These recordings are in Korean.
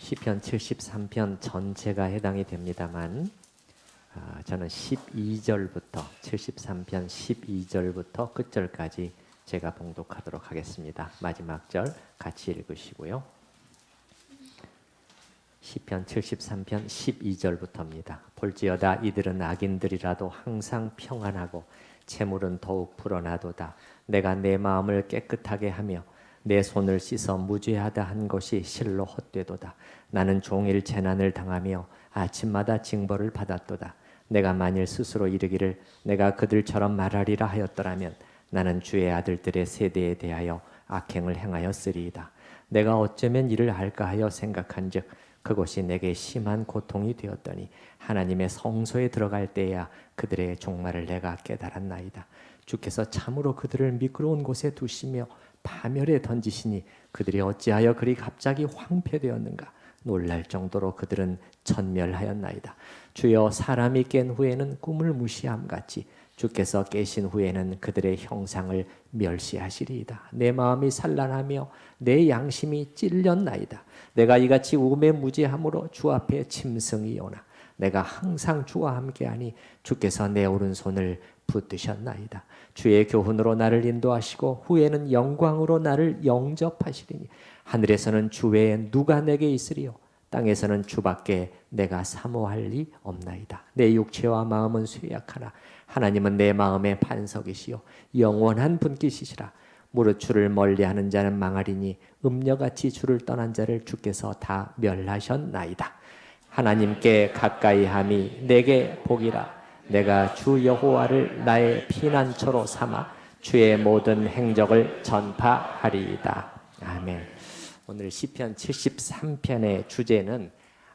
시편 73편 전체가 해당이 됩니다만 저는 12절부터 73편 12절부터 끝절까지 제가 봉독하도록 하겠습니다. 마지막 절 같이 읽으시고요. 시편 73편 12절부터입니다. 볼지어다 이들은 악인들이라도 항상 평안하고 재물은 더욱 불어나도다. 내가 내 마음을 깨끗하게 하며 내 손을 씻어 무죄하다 한 것이 실로 헛되도다. 나는 종일 재난을 당하며 아침마다 징벌을 받았도다. 내가 만일 스스로 이르기를 내가 그들처럼 말하리라 하였더라면 나는 주의 아들들의 세대에 대하여 악행을 행하였으리이다. 내가 어쩌면 이를 할까 하여 생각한즉 그것이 내게 심한 고통이 되었더니 하나님의 성소에 들어갈 때야 그들의 종말을 내가 깨달았나이다. 주께서 참으로 그들을 미끄러운 곳에 두시며 파멸에 던지시니 그들이 어찌하여 그리 갑자기 황폐되었는가. 놀랄 정도로 그들은 전멸하였나이다. 주여, 사람이 깬 후에는 꿈을 무시함같이 주께서 깨신 후에는 그들의 형상을 멸시하시리이다. 내 마음이 산란하며 내 양심이 찔렸나이다. 내가 이같이 우매무지함으로 주 앞에 짐승이 오나 내가 항상 주와 함께하니 주께서 내 오른손을 붙드셨나이다. 주의 교훈으로 나를 인도하시고 후에는 영광으로 나를 영접하시리니 하늘에서는 주 외에 누가 내게 있으리요 땅에서는 주밖에 내가 사모할 리 없나이다. 내 육체와 마음은 쇠약하나 하나님은 내 마음의 반석이시요 영원한 분깃이시라. 무릇 주를 멀리하는 자는 망하리니 음녀같이 주를 떠난 자를 주께서 다 멸하셨나이다. 하나님께 가까이함이 내게 복이라. 내가 주 여호와를 나의 피난처로 삼아 주의 모든 행적을 전파하리이다. 아멘. 오늘 시편 73편의 주제는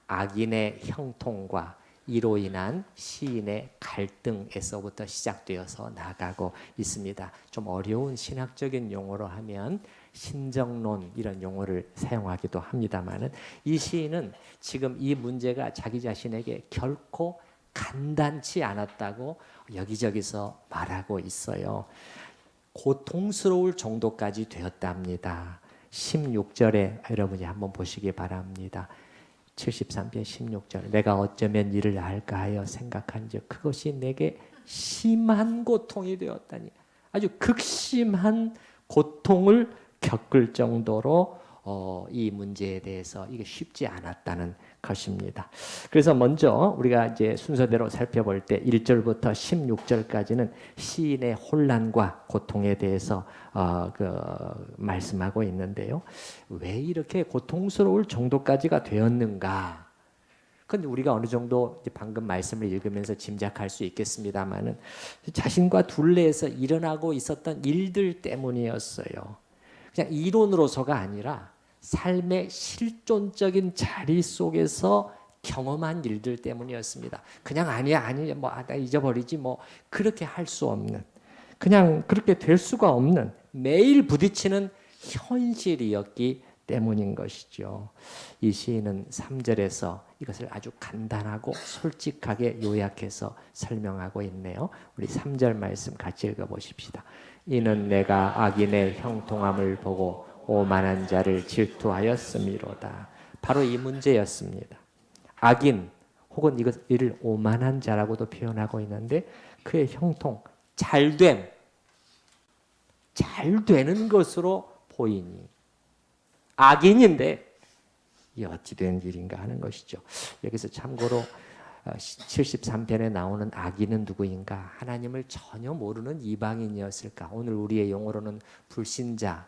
악인의 형통과 이로 인한 시인의 갈등에서부터 시작되어서 나가고 있습니다. 좀 어려운 신학적인 용어로 하면 신정론 이런 용어를 사용하기도 합니다만 이 시인은 지금 이 문제가 자기 자신에게 결코 간단치 않았다고 여기저기서 말하고 있어요. 고통스러울 정도까지 되었답니다. 16절에 여러분이 한번 보시기 바랍니다. 73편 16절 내가 어쩌면 이를 알까 하여 생각한즉 그것이 내게 심한 고통이 되었다니. 아주 극심한 고통을 겪을 정도로 이 문제에 대해서 이게 쉽지 않았다는 것입니다. 그래서 먼저 우리가 이제 순서대로 살펴볼 때 1절부터 16절까지는 시인의 혼란과 고통에 대해서 말씀하고 있는데요. 왜 이렇게 고통스러울 정도까지가 되었는가? 근데 우리가 어느 정도 방금 말씀을 읽으면서 짐작할 수 있겠습니다만은 자신과 둘레에서 일어나고 있었던 일들 때문이었어요. 그냥 이론으로서가 아니라 삶의 실존적인 자리 속에서 경험한 일들 때문이었습니다. 그냥 아니야 나 잊어버리지 그렇게 할 수 없는, 그냥 그렇게 될 수가 없는 매일 부딪히는 현실이었기 때문인 것이죠. 이 시인은 3절에서 이것을 아주 간단하고 솔직하게 요약해서 설명하고 있네요. 우리 3절 말씀 같이 읽어보십시다. 이는 내가 악인의 형통함을 보고 오만한 자를 질투하였음이로다. 바로 이 문제였습니다. 악인 혹은 이를 오만한 자라고도 표현하고 있는데 그의 형통, 잘 되는 것으로 보이니 악인인데 이 어찌 된 일인가 하는 것이죠. 여기서 참고로 73편에 나오는 악인은 누구인가? 하나님을 전혀 모르는 이방인이었을까? 오늘 우리의 용어로는 불신자,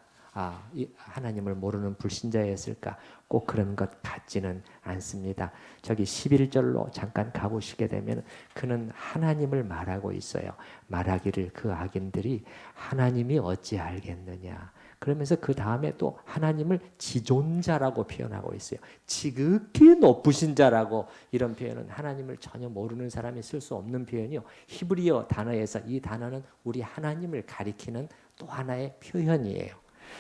하나님을 모르는 불신자였을까? 꼭 그런 것 같지는 않습니다. 저기 11절로 잠깐 가보시게 되면 그는 하나님을 말하고 있어요. 말하기를 그 악인들이 하나님이 어찌 알겠느냐. 그러면서 그 다음에 또 하나님을 지존자라고 표현하고 있어요. 지극히 높으신 자라고. 이런 표현은 하나님을 전혀 모르는 사람이 쓸 수 없는 표현이요. 히브리어 단어에서 이 단어는 우리 하나님을 가리키는 또 하나의 표현이에요.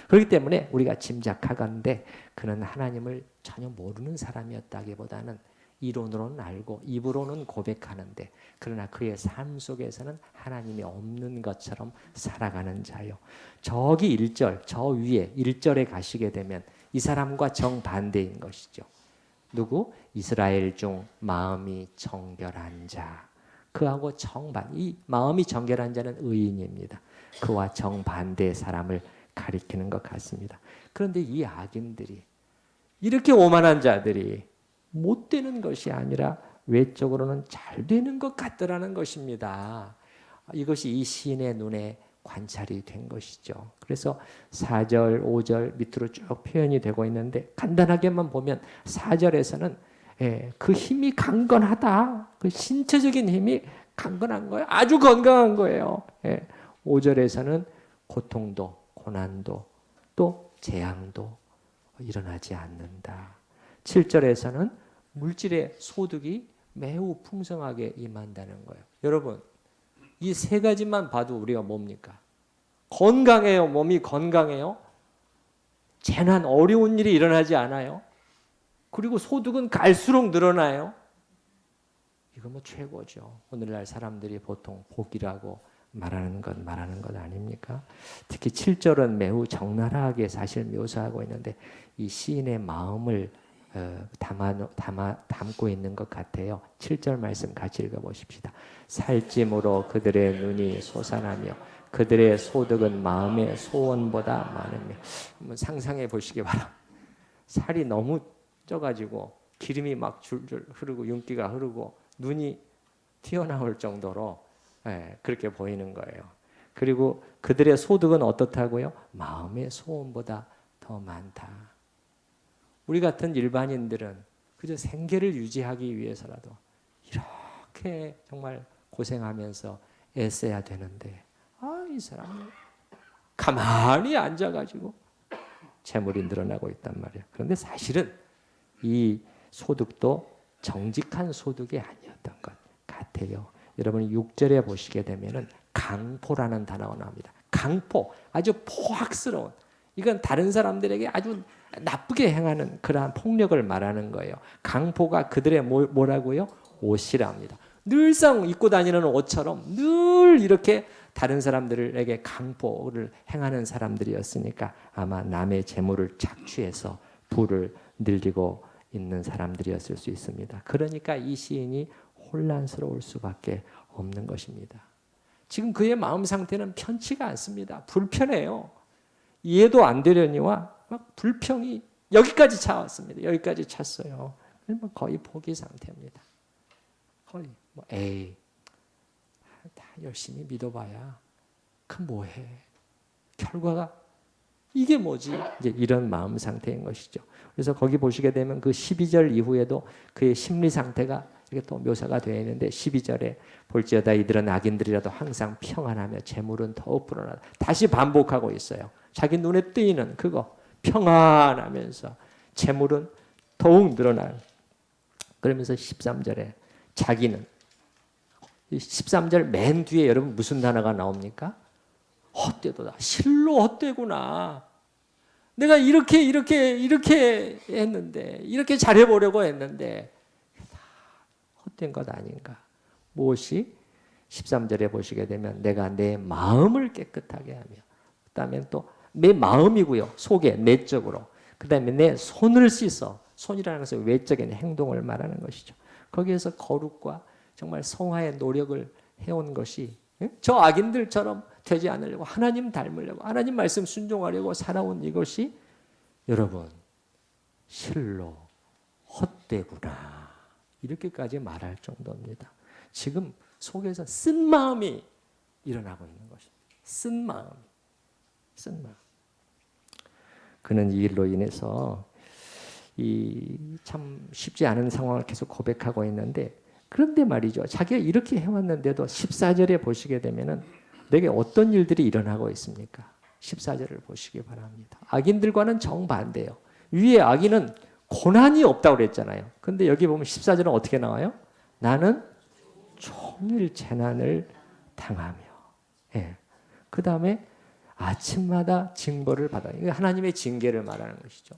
그렇기 때문에 우리가 짐작하건대 그는 하나님을 전혀 모르는 사람이었다기보다는 이론으로는 알고 입으로는 고백하는데 그러나 그의 삶 속에서는 하나님이 없는 것처럼 살아가는 자요. 저기 1절, 저 위에 1절에 가시게 되면 이 사람과 정반대인 것이죠. 누구? 이스라엘 중 마음이 정결한 자. 그하고 정반, 이 마음이 정결한 자는 의인입니다. 그와 정반대의 사람을 가리키는 것 같습니다. 그런데 이 악인들이, 이렇게 오만한 자들이 못 되는 것이 아니라 외적으로는 잘 되는 것 같더라는 것입니다. 이것이 이 시인의 눈에 관찰이 된 것이죠. 그래서 4절, 5절 밑으로 쭉 표현이 되고 있는데 간단하게만 보면 4절에서는 그 힘이 강건하다. 그 신체적인 힘이 강건한 거예요. 아주 건강한 거예요. 5절에서는 고통도, 고난도, 또 재앙도 일어나지 않는다. 7절에서는 물질의 소득이 매우 풍성하게 임한다는 거예요. 여러분, 이 세 가지만 봐도 우리가 뭡니까? 건강해요. 몸이 건강해요. 재난, 어려운 일이 일어나지 않아요. 그리고 소득은 갈수록 늘어나요. 이거 뭐 최고죠. 오늘날 사람들이 보통 복이라고 말하는 것 아닙니까? 특히 7절은 매우 적나라하게 사실 묘사하고 있는데 이 시인의 마음을 담고 있는 것 같아요. 7절 말씀 같이 읽어보십시다. 살찜으로 그들의 눈이 솟아나며 그들의 소득은 마음의 소원보다 많으며. 한번 상상해 보시기 바랍니다. 살이 너무 쪄가지고 기름이 막 줄줄 흐르고 윤기가 흐르고 눈이 튀어나올 정도로 그렇게 보이는 거예요. 그리고 그들의 소득은 어떻다고요? 마음의 소원보다 더 많다. 우리 같은 일반인들은 그저 생계를 유지하기 위해서라도 이렇게 정말 고생하면서 애써야 되는데 이 사람이 가만히 앉아가지고 재물이 늘어나고 있단 말이에요. 그런데 사실은 이 소득도 정직한 소득이 아니었던 것 같아요. 여러분 6절에 보시게 되면은 강포라는 단어가 나옵니다. 강포, 아주 포악스러운, 이건 다른 사람들에게 아주 나쁘게 행하는 그러한 폭력을 말하는 거예요. 강포가 그들의 뭐라고요? 옷이랍니다. 늘상 입고 다니는 옷처럼 늘 이렇게 다른 사람들에게 강포를 행하는 사람들이었으니까 아마 남의 재물을 착취해서 부를 늘리고 있는 사람들이었을 수 있습니다. 그러니까 이 시인이 혼란스러울 수밖에 없는 것입니다. 지금 그의 마음 상태는 편치가 않습니다. 불편해요. 이해도 안 되려니와 막 불평이 여기까지 차왔습니다. 여기까지 찼어요. 거의 포기 상태입니다. 거의 다 열심히 믿어봐야 그 뭐해? 결과가 이게 뭐지? 이제 이런 마음 상태인 것이죠. 그래서 거기 보시게 되면 그 12절 이후에도 그의 심리 상태가 이렇게 또 묘사가 되어 있는데 12절에 볼지어다 이들은 악인들이라도 항상 평안하며 재물은 더욱 불어나다. 다시 반복하고 있어요. 자기 눈에 띄는 그거 평안하면서 재물은 더욱 늘어나요. 그러면서 13절에 자기는 13절 맨 뒤에 여러분 무슨 단어가 나옵니까? 헛되도다. 실로 헛되구나. 내가 이렇게 했는데 이렇게 잘해보려고 했는데 다 헛된 것 아닌가. 무엇이? 13절에 보시게 되면 내가 내 마음을 깨끗하게 하며 그 다음에 또 내 마음이고요. 속에 내적으로. 그 다음에 내 손을 씻어. 손이라는 것은 외적인 행동을 말하는 것이죠. 거기에서 거룩과 정말 성화의 노력을 해온 것이 저 악인들처럼 되지 않으려고 하나님 닮으려고 하나님 말씀 순종하려고 살아온 이것이 여러분 실로 헛되구나 이렇게까지 말할 정도입니다. 지금 속에서 쓴 마음이 일어나고 있는 것입니다. 쓴 마음. 그는 이 일로 인해서 이 참 쉽지 않은 상황을 계속 고백하고 있는데 그런데 말이죠. 자기가 이렇게 해왔는데도 14절에 보시게 되면은 내게 어떤 일들이 일어나고 있습니까? 14절을 보시기 바랍니다. 악인들과는 정반대예요. 위에 악인은 고난이 없다고 그랬잖아요. 근데 여기 보면 14절은 어떻게 나와요? 나는 종일 재난을 당하며. 그 다음에 아침마다 징벌을 받아. 이게 하나님의 징계를 말하는 것이죠.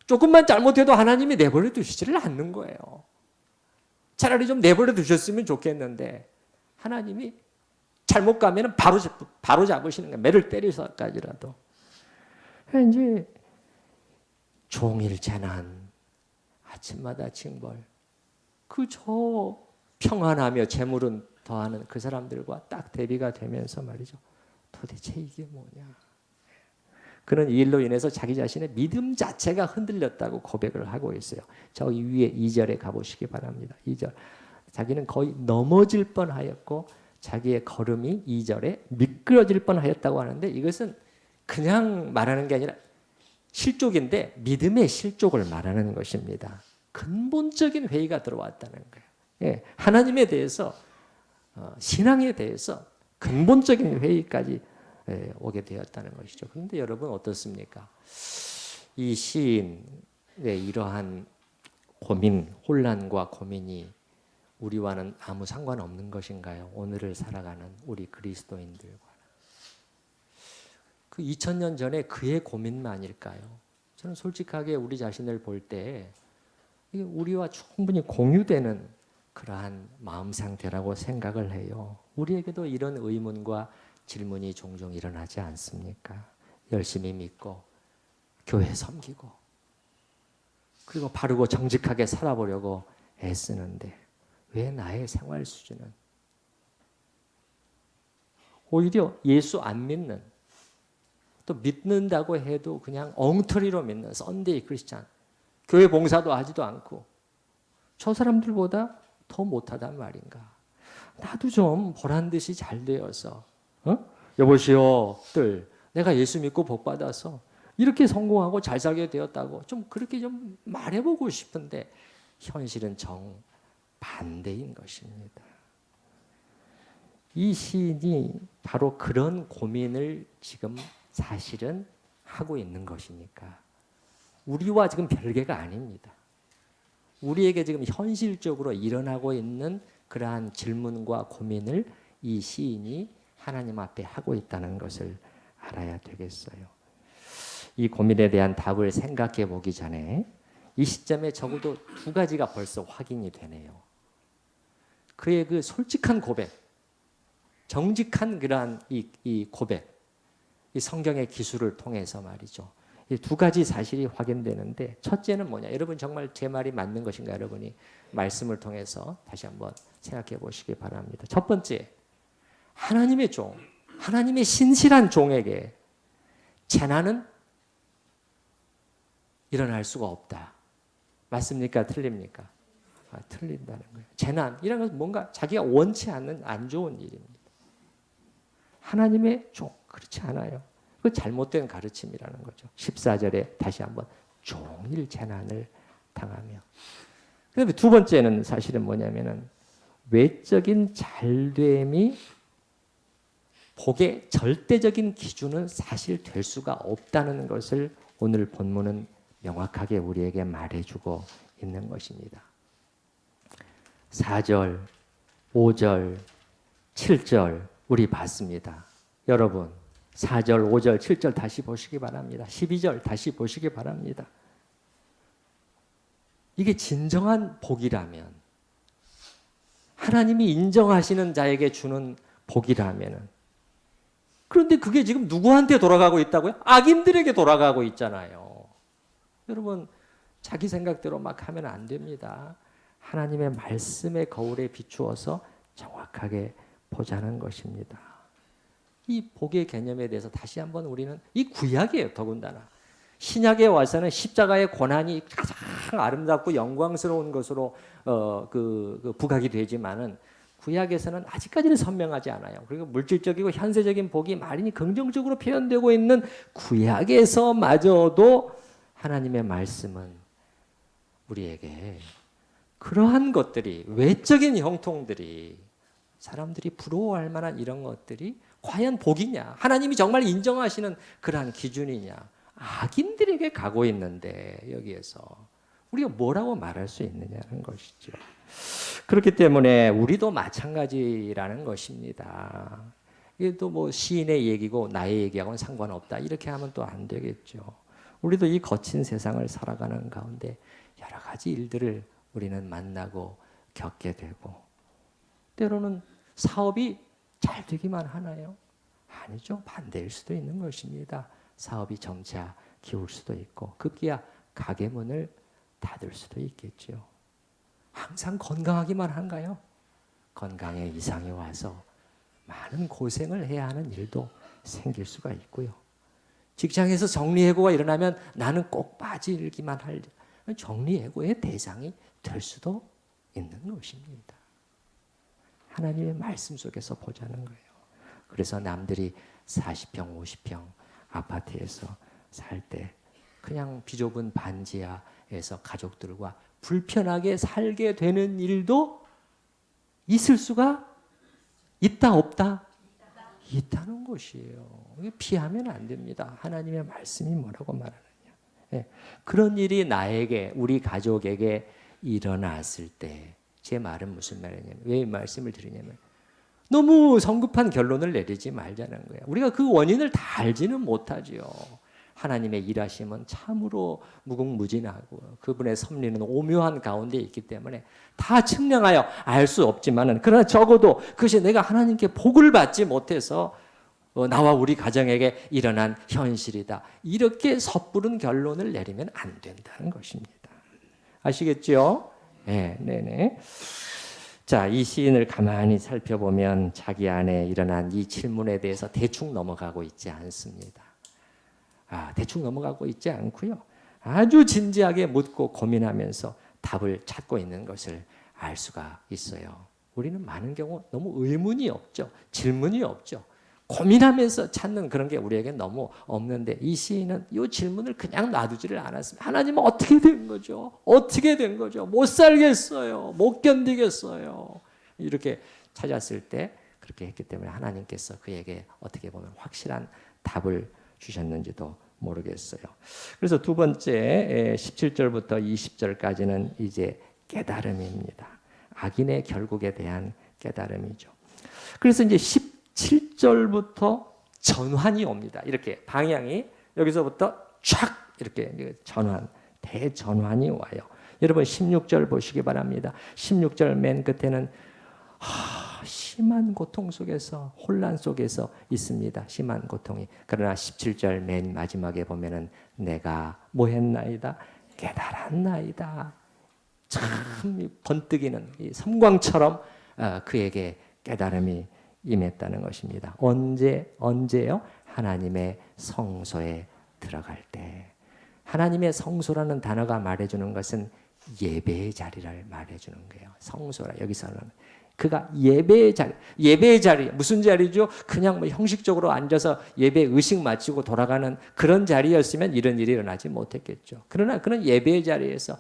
조금만 잘못해도 하나님이 내버려 두시지를 않는 거예요. 차라리 좀 내버려 두셨으면 좋겠는데 하나님이 잘못 가면 바로 잡으시는 거예요. 매를 때리서까지라도. 이제 종일 재난, 아침마다 징벌. 저 평안하며 재물은 더하는 그 사람들과 딱 대비가 되면서 말이죠. 도대체 이게 뭐냐. 그는 이 일로 인해서 자기 자신의 믿음 자체가 흔들렸다고 고백을 하고 있어요. 저기 위에 2절에 가보시기 바랍니다. 2절. 자기는 거의 넘어질 뻔하였고 자기의 걸음이 2절에 미끄러질 뻔하였다고 하는데 이것은 그냥 말하는 게 아니라 실족인데 믿음의 실족을 말하는 것입니다. 근본적인 회의가 들어왔다는 거예요. 예, 하나님에 대해서 신앙에 대해서 근본적인 회의까지 오게 되었다는 것이죠. 그런데 여러분 어떻습니까? 이 시인의 이러한 고민, 혼란과 고민이 우리와는 아무 상관없는 것인가요? 오늘을 살아가는 우리 그리스도인들과. 그 2000년 전에 그의 고민만일까요? 저는 솔직하게 우리 자신을 볼 때 우리와 충분히 공유되는 그러한 마음 상태라고 생각을 해요. 우리에게도 이런 의문과 질문이 종종 일어나지 않습니까? 열심히 믿고 교회 섬기고 그리고 바르고 정직하게 살아보려고 애쓰는데 왜 나의 생활 수준은 오히려 예수 안 믿는 또 믿는다고 해도 그냥 엉터리로 믿는 썬데이 크리스찬 교회 봉사도 하지도 않고 저 사람들보다 더 못하단 말인가. 나도 좀 보란 듯이 잘 되어서 여보시오 들 내가 예수 믿고 복 받아서 이렇게 성공하고 잘 살게 되었다고 좀 그렇게 좀 말해보고 싶은데 현실은 정반대인 것입니다. 이 시인이 바로 그런 고민을 지금 사실은 하고 있는 것이니까 우리와 지금 별개가 아닙니다. 우리에게 지금 현실적으로 일어나고 있는 그러한 질문과 고민을 이 시인이 하나님 앞에 하고 있다는 것을 알아야 되겠어요. 이 고민에 대한 답을 생각해 보기 전에 이 시점에 적어도 두 가지가 벌써 확인이 되네요. 그의 그 솔직한 고백, 정직한 그러한 이 고백, 이 성경의 기술을 통해서 말이죠. 이 두 가지 사실이 확인되는데 첫째는 뭐냐? 여러분 정말 제 말이 맞는 것인가? 여러분이 말씀을 통해서 다시 한번 생각해 보시기 바랍니다. 첫 번째, 하나님의 종, 하나님의 신실한 종에게 재난은 일어날 수가 없다. 맞습니까? 틀립니까? 틀린다는 거예요. 재난, 이런 것은 뭔가 자기가 원치 않는 안 좋은 일입니다. 하나님의 종, 그렇지 않아요. 그 잘못된 가르침이라는 거죠. 14절에 다시 한번 종일 재난을 당하며. 그다음에 두 번째는 사실은 뭐냐면은 외적인 잘됨이 복의 절대적인 기준은 사실 될 수가 없다는 것을 오늘 본문은 명확하게 우리에게 말해주고 있는 것입니다. 4절, 5절, 7절 우리 봤습니다. 여러분 4절, 5절, 7절 다시 보시기 바랍니다. 12절 다시 보시기 바랍니다. 이게 진정한 복이라면 하나님이 인정하시는 자에게 주는 복이라면 그런데 그게 지금 누구한테 돌아가고 있다고요? 악인들에게 돌아가고 있잖아요. 여러분 자기 생각대로 막 하면 안 됩니다. 하나님의 말씀의 거울에 비추어서 정확하게 보자는 것입니다. 이 복의 개념에 대해서 다시 한번 우리는 이 구약이에요. 더군다나 신약에 와서는 십자가의 고난이 가장 아름답고 영광스러운 것으로 부각이 되지만은 구약에서는 아직까지는 선명하지 않아요. 그리고 물질적이고 현세적인 복이 많이 긍정적으로 표현되고 있는 구약에서마저도 하나님의 말씀은 우리에게 그러한 것들이 외적인 형통들이 사람들이 부러워할 만한 이런 것들이 과연 복이냐? 하나님이 정말 인정하시는 그러한 기준이냐? 악인들에게 가고 있는데 여기에서 우리가 뭐라고 말할 수 있느냐는 것이죠. 그렇기 때문에 우리도 마찬가지라는 것입니다. 이게 또 뭐 시인의 얘기고 나의 얘기하고는 상관없다 이렇게 하면 또 안 되겠죠. 우리도 이 거친 세상을 살아가는 가운데 여러 가지 일들을 우리는 만나고 겪게 되고 때로는 사업이 잘 되기만 하나요? 아니죠. 반대일 수도 있는 것입니다. 사업이 점차 기울 수도 있고 급기야 가게 문을 닫을 수도 있겠죠. 항상 건강하기만 한가요? 건강에 이상이 와서 많은 고생을 해야 하는 일도 생길 수가 있고요. 직장에서 정리해고가 일어나면 나는 꼭 빠지기만 할 정리해고의 대상이 될 수도 있는 것입니다. 하나님의 말씀 속에서 보자는 거예요. 그래서 남들이 40평, 50평 아파트에서 살 때 그냥 비좁은 반지하에서 가족들과 불편하게 살게 되는 일도 있을 수가 있다, 없다? 있다는 것이에요. 피하면 안 됩니다. 하나님의 말씀이 뭐라고 말하느냐. 예. 그런 일이 나에게, 우리 가족에게 일어났을 때, 제 말은 무슨 말이냐면, 왜 이 말씀을 드리냐면, 너무 성급한 결론을 내리지 말자는 거예요. 우리가 그 원인을 다 알지는 못하지요. 하나님의 일하심은 참으로 무궁무진하고 그분의 섭리는 오묘한 가운데 있기 때문에 다 측량하여 알 수 없지만은, 그러나 적어도 그것이 내가 하나님께 복을 받지 못해서 나와 우리 가정에게 일어난 현실이다, 이렇게 섣부른 결론을 내리면 안 된다는 것입니다. 아시겠죠? 네, 네네. 자, 이 시인을 가만히 살펴보면 자기 안에 일어난 이 질문에 대해서 대충 넘어가고 있지 않습니다. 대충 넘어가고 있지 않고요. 아주 진지하게 묻고 고민하면서 답을 찾고 있는 것을 알 수가 있어요. 우리는 많은 경우 너무 의문이 없죠. 질문이 없죠. 고민하면서 찾는 그런 게 우리에게 너무 없는데, 이 시인은 이 질문을 그냥 놔두지를 않았습니다. 하나님은 어떻게 된 거죠? 어떻게 된 거죠? 못 살겠어요. 못 견디겠어요. 이렇게 찾았을 때 그렇게 했기 때문에 하나님께서 그에게 어떻게 보면 확실한 답을 주셨는지도 모르겠어요. 그래서 두 번째 17절부터 20절까지는 이제 깨달음입니다. 악인의 결국에 대한 깨달음이죠. 그래서 이제 17절부터 전환이 옵니다. 이렇게 방향이 여기서부터 촥 이렇게 전환, 대전환이 와요. 여러분 16절 보시기 바랍니다. 16절 맨 끝에는 심한 고통 속에서, 혼란 속에서 있습니다. 심한 고통이. 그러나 17절 맨 마지막에 보면은 내가 뭐 했나이다? 깨달았나이다. 참 번뜩이는 섬광처럼 그에게 깨달음이 임했다는 것입니다. 언제요? 하나님의 성소에 들어갈 때. 하나님의 성소라는 단어가 말해주는 것은 예배의 자리를 말해주는 거예요. 성소라, 여기서는 그가 예배의 자리, 무슨 자리죠? 그냥 뭐 형식적으로 앉아서 예배 의식 마치고 돌아가는 그런 자리였으면 이런 일이 일어나지 못했겠죠. 그러나 그는 예배의 자리에서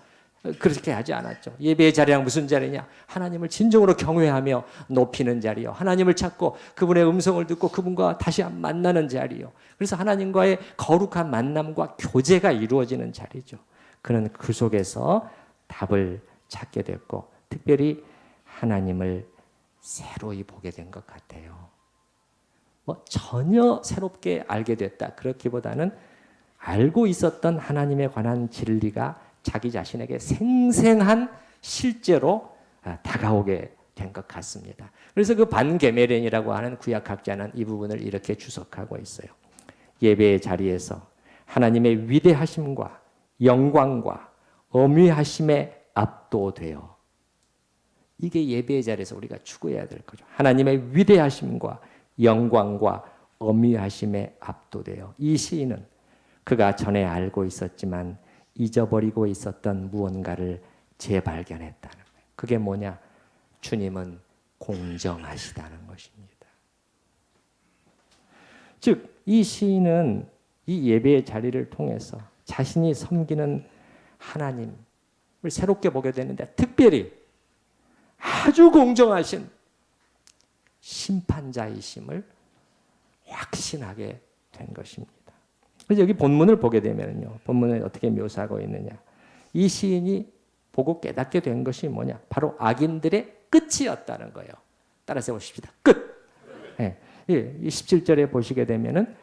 그렇게 하지 않았죠. 예배의 자리랑 무슨 자리냐? 하나님을 진정으로 경외하며 높이는 자리요. 하나님을 찾고 그분의 음성을 듣고 그분과 다시 만나는 자리요. 그래서 하나님과의 거룩한 만남과 교제가 이루어지는 자리죠. 그는 그 속에서 답을 찾게 됐고, 특별히 하나님을 새로이 보게 된 것 같아요. 전혀 새롭게 알게 됐다, 그렇기보다는 알고 있었던 하나님에 관한 진리가 자기 자신에게 생생한 실제로 다가오게 된 것 같습니다. 그래서 그 반게메렌이라고 하는 구약학자는 이 부분을 이렇게 주석하고 있어요. 예배의 자리에서 하나님의 위대하심과 영광과 어미하심에 압도되어, 이게 예배의 자리에서 우리가 추구해야 될 거죠. 하나님의 위대하심과 영광과 어미하심에 압도되어, 이 시인은 그가 전에 알고 있었지만 잊어버리고 있었던 무언가를 재발견했다는 거예요. 그게 뭐냐? 주님은 공정하시다는 것입니다. 즉, 이 시인은 이 예배의 자리를 통해서 자신이 섬기는 하나님을 새롭게 보게 되는데, 특별히 아주 공정하신 심판자이심을 확신하게 된 것입니다. 그래서 여기 본문을 보게 되면요, 본문을 어떻게 묘사하고 있느냐? 이 시인이 보고 깨닫게 된 것이 뭐냐? 바로 악인들의 끝이었다는 거예요. 따라서 보십시다. 끝. 네. 이 17절에 보시게 되면은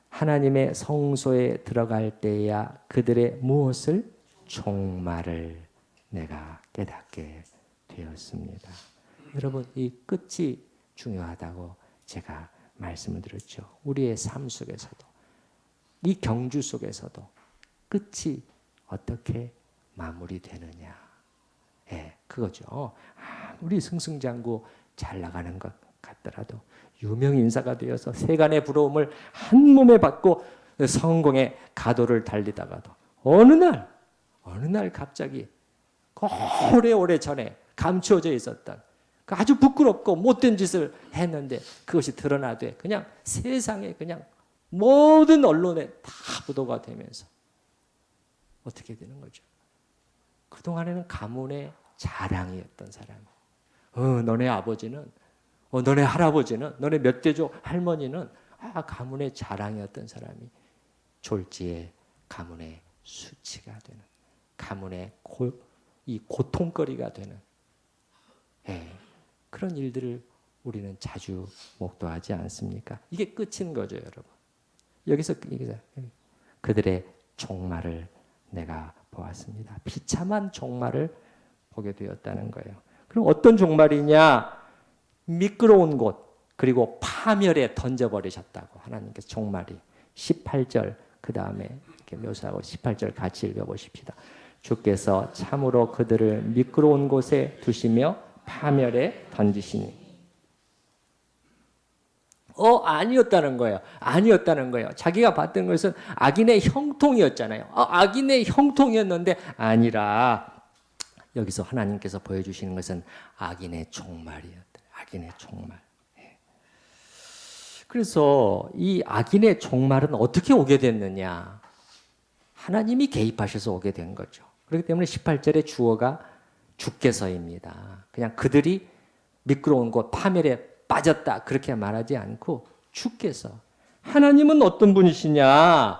하나님의 성소에 들어갈 때야 그들의 무엇을? 종말을 내가 깨닫게 되었습니다. 여러분, 이 끝이 중요하다고 제가 말씀을 드렸죠. 우리의 삶 속에서도, 이 경주 속에서도 끝이 어떻게 마무리되느냐. 예, 그거죠. 아무리 승승장구 잘 나가는 것 같더라도 유명 인사가 되어서 세간의 부러움을 한 몸에 받고 성공의 가도를 달리다가도 어느 날 갑자기 오래오래 전에 감추어져 있었던 그 아주 부끄럽고 못된 짓을 했는데 그것이 드러나되 그냥 세상에 그냥 모든 언론에 다 보도가 되면서 어떻게 되는 거죠? 그동안에는 가문의 자랑이었던 사람. 너네 아버지는, 너네 할아버지는, 너네 몇 대조 할머니는 가문의 자랑이었던 사람이 졸지에 가문의 수치가 되는, 가문의 이 고통거리가 되는 그런 일들을 우리는 자주 목도하지 않습니까? 이게 끝인 거죠, 여러분. 여기서 그들의 종말을 내가 보았습니다. 비참한 종말을 보게 되었다는 거예요. 그럼 어떤 종말이냐? 미끄러운 곳 그리고 파멸에 던져버리셨다고 하나님께서 종말이 18절 그 다음에 이렇게 묘사하고 18절 같이 읽어보십시다. 주께서 참으로 그들을 미끄러운 곳에 두시며 파멸에 던지시니 아니었다는 거예요. 아니었다는 거예요. 자기가 봤던 것은 악인의 형통이었잖아요. 악인의 형통이었는데 아니라 여기서 하나님께서 보여주시는 것은 악인의 종말이었다. 악인의 종말. 그래서 이 악인의 종말은 어떻게 오게 됐느냐? 하나님이 개입하셔서 오게 된 거죠. 그렇기 때문에 18절의 주어가 주께서입니다. 그냥 그들이 미끄러운 곳 파멸에 빠졌다 그렇게 말하지 않고 주께서. 하나님은 어떤 분이시냐?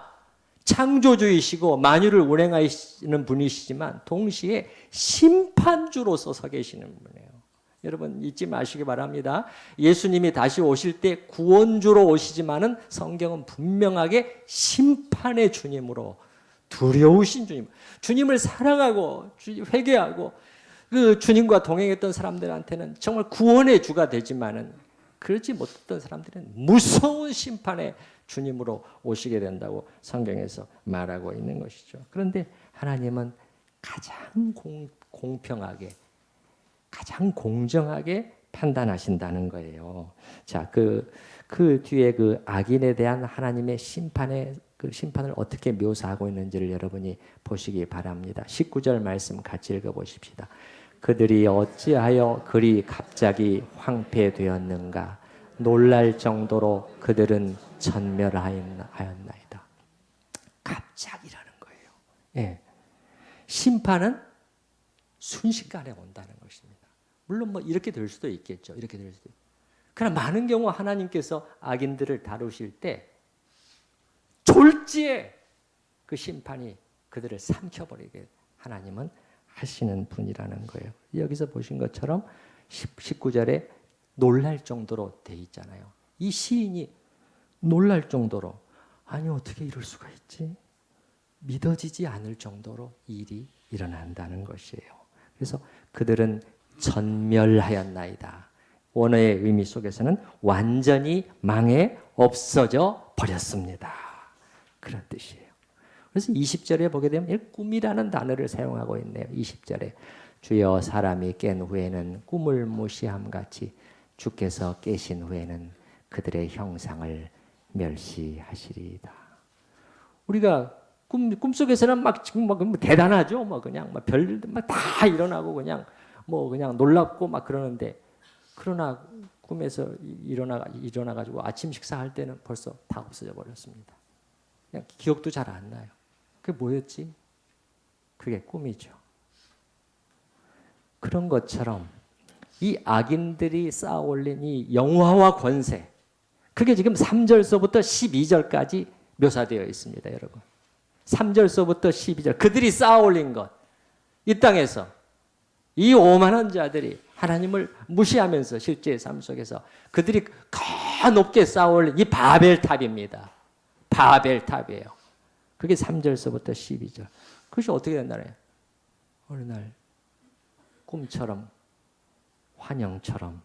창조주이시고 만유를 운행하시는 분이시지만 동시에 심판주로서 서 계시는 분이에요. 여러분 잊지 마시기 바랍니다. 예수님이 다시 오실 때 구원주로 오시지만은 성경은 분명하게 심판의 주님으로 두려우신 주님, 주님을 사랑하고 회개하고 그 주님과 동행했던 사람들한테는 정말 구원의 주가 되지만은 그렇지 못했던 사람들은 무서운 심판의 주님으로 오시게 된다고 성경에서 말하고 있는 것이죠. 그런데 하나님은 가장 공평하게, 가장 공정하게 판단하신다는 거예요. 자, 그 뒤에 그 악인에 대한 하나님의 그 심판을 어떻게 묘사하고 있는지를 여러분이 보시기 바랍니다. 19절 말씀 같이 읽어보십시다. 그들이 어찌하여 그리 갑자기 황폐되었는가? 놀랄 정도로 그들은 전멸하였나이다. 갑자기라는 거예요. 예. 심판은 순식간에 온다는 것입니다. 물론 뭐 이렇게 될 수도 있겠죠. 이렇게 될 수도. 그러나 많은 경우 하나님께서 악인들을 다루실 때 졸지에 그 심판이 그들을 삼켜버리게 하나님은 하시는 분이라는 거예요. 여기서 보신 것처럼 19절에 놀랄 정도로 돼 있잖아요. 이 시인이 놀랄 정도로 아니 어떻게 이럴 수가 있지? 믿어지지 않을 정도로 일이 일어난다는 것이에요. 그래서 그들은 전멸하였나이다. 원어의 의미 속에서는 완전히 망해 없어져 버렸습니다. 그런 뜻이에요. 그래서 20절에 보게 되면 꿈이라는 단어를 사용하고 있네요. 20절에 주여 사람이 깬 후에는 꿈을 무시함같이 주께서 깨신 후에는 그들의 형상을 멸시하시리이다. 우리가 꿈속에서는 막 지금 막 대단하죠. 뭐 그냥 막 별일도 막 다 일어나고 그냥 뭐 그냥 놀랍고 막 그러는데 그러나 꿈에서 일어나 가지고 아침 식사할 때는 벌써 다 없어져 버렸습니다. 그냥 기억도 잘 안 나요. 그게 뭐였지? 그게 꿈이죠. 그런 것처럼 이 악인들이 쌓아올린 이 영화와 권세, 그게 지금 3절서부터 12절까지 묘사되어 있습니다, 여러분. 3절서부터 12절, 그들이 쌓아올린 것, 이 땅에서 이 오만한 자들이 하나님을 무시하면서 실제 삶 속에서 그들이 더 높게 쌓아올린 이 바벨탑입니다. 바벨탑이에요. 그게 3절서부터 12절. 그것이 어떻게 된다네요? 어느 날 꿈처럼 환영처럼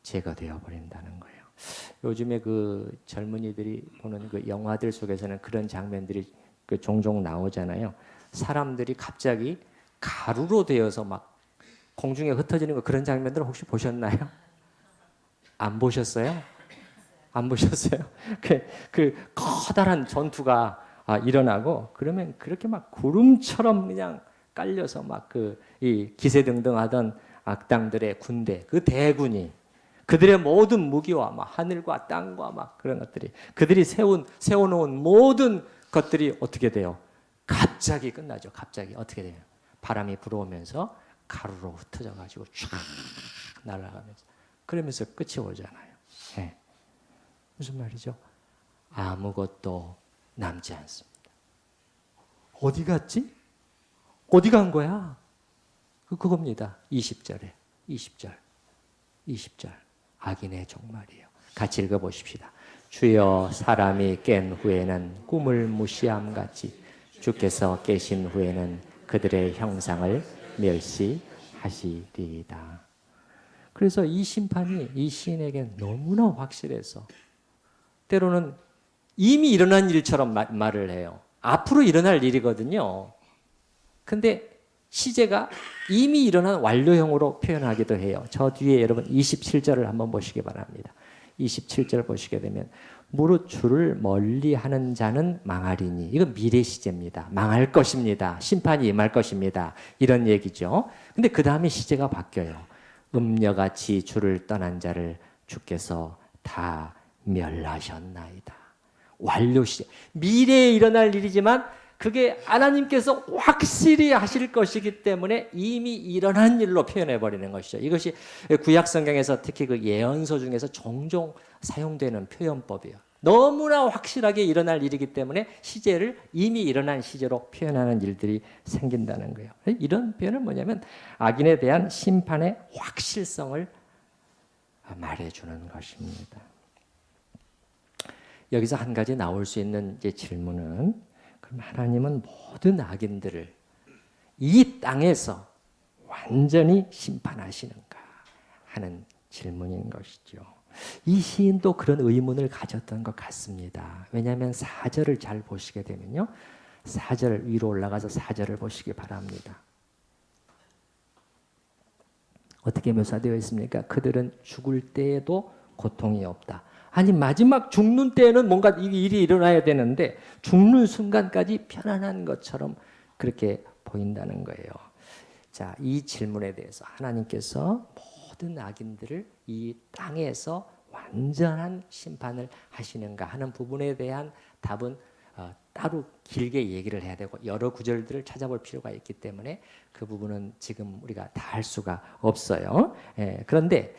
제거되어 버린다는 거예요. 요즘에 그 젊은이들이 보는 그 영화들 속에서는 그런 장면들이 종종 나오잖아요. 사람들이 갑자기 가루로 되어서 막 공중에 흩어지는 거 그런 장면들 혹시 보셨나요? 안 보셨어요? 안 보셨어요? 그 커다란 전투가 일어나고 그러면 그렇게 막 구름처럼 그냥 깔려서 막 이 기세등등하던 악당들의 군대, 그 대군이 그들의 모든 무기와 막 하늘과 땅과 막 그런 것들이 그들이 세워놓은 모든 것들이 어떻게 돼요? 갑자기 끝나죠. 갑자기 어떻게 돼요? 바람이 불어오면서 가루로 흩어져 가지고 쫙 날아가면서 그러면서 끝이 오잖아요. 네. 무슨 말이죠? 아무것도 남지 않습니다. 어디 갔지? 어디 간 거야? 그겁니다. 20절에 20절 악인의 종말이에요. 같이 읽어보십시다. 주여 사람이 깬 후에는 꿈을 무시함같이 주께서 깨신 후에는 그들의 형상을 멸시하시리이다. 그래서 이 심판이 이 시인에게 너무나 확실해서 때로는 이미 일어난 일처럼 말을 해요. 앞으로 일어날 일이거든요. 근데 시제가 이미 일어난 완료형으로 표현하기도 해요. 저 뒤에 여러분 27절을 한번 보시기 바랍니다. 27절 보시게 되면 무릇 주를 멀리하는 자는 망하리니, 이건 미래 시제입니다. 망할 것입니다. 심판이 임할 것입니다. 이런 얘기죠. 근데 그 다음에 시제가 바뀌어요. 음녀같이 주를 떠난 자를 주께서 다 멸하셨나이다. 완료 시제. 미래에 일어날 일이지만 그게 하나님께서 확실히 하실 것이기 때문에 이미 일어난 일로 표현해 버리는 것이죠. 이것이 구약 성경에서 특히 그 예언서 중에서 종종 사용되는 표현법이에요. 너무나 확실하게 일어날 일이기 때문에 시제를 이미 일어난 시제로 표현하는 일들이 생긴다는 거예요. 이런 표현은 뭐냐면 악인에 대한 심판의 확실성을 말해주는 것입니다. 여기서 한 가지 나올 수 있는 이제 질문은, 그럼 하나님은 모든 악인들을 이 땅에서 완전히 심판하시는가 하는 질문인 것이죠. 이 시인도 그런 의문을 가졌던 것 같습니다. 왜냐하면 4절을 잘 보시게 되면요, 4절 위로 올라가서 4절을 보시기 바랍니다. 어떻게 묘사되어 있습니까? 그들은 죽을 때에도 고통이 없다. 아니 마지막 죽는 때에는 뭔가 일이 일어나야 되는데 죽는 순간까지 편안한 것처럼 그렇게 보인다는 거예요. 자, 이 질문에 대해서 하나님께서 모든 악인들을 이 땅에서 완전한 심판을 하시는가 하는 부분에 대한 답은 따로 길게 얘기를 해야 되고 여러 구절들을 찾아볼 필요가 있기 때문에 그 부분은 지금 우리가 다 할 수가 없어요. 그런데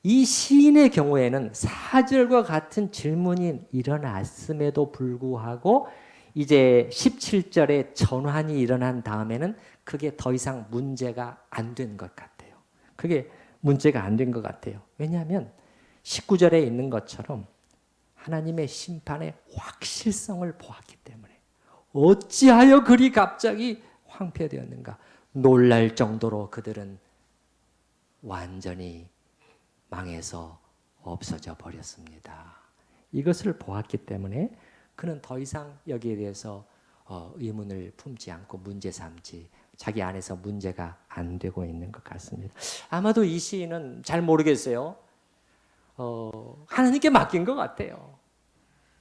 이 시인의 경우에는 4절과 같은 질문이 일어났음에도 불구하고 이제 17절에 전환이 일어난 다음에는 그게 더 이상 문제가 안 된 것 같아요. 그게 문제가 안 된 것 같아요. 왜냐하면 19절에 있는 것처럼 하나님의 심판의 확실성을 보았기 때문에 어찌하여 그리 갑자기 황폐되었는가? 놀랄 정도로 그들은 완전히 망해서 없어져 버렸습니다. 이것을 보았기 때문에 그는 더 이상 여기에 대해서 의문을 품지 않고 문제 삼지, 자기 안에서 문제가 안 되고 있는 것 같습니다. 아마도 이 시인은 잘 모르겠어요. 하나님께 맡긴 것 같아요.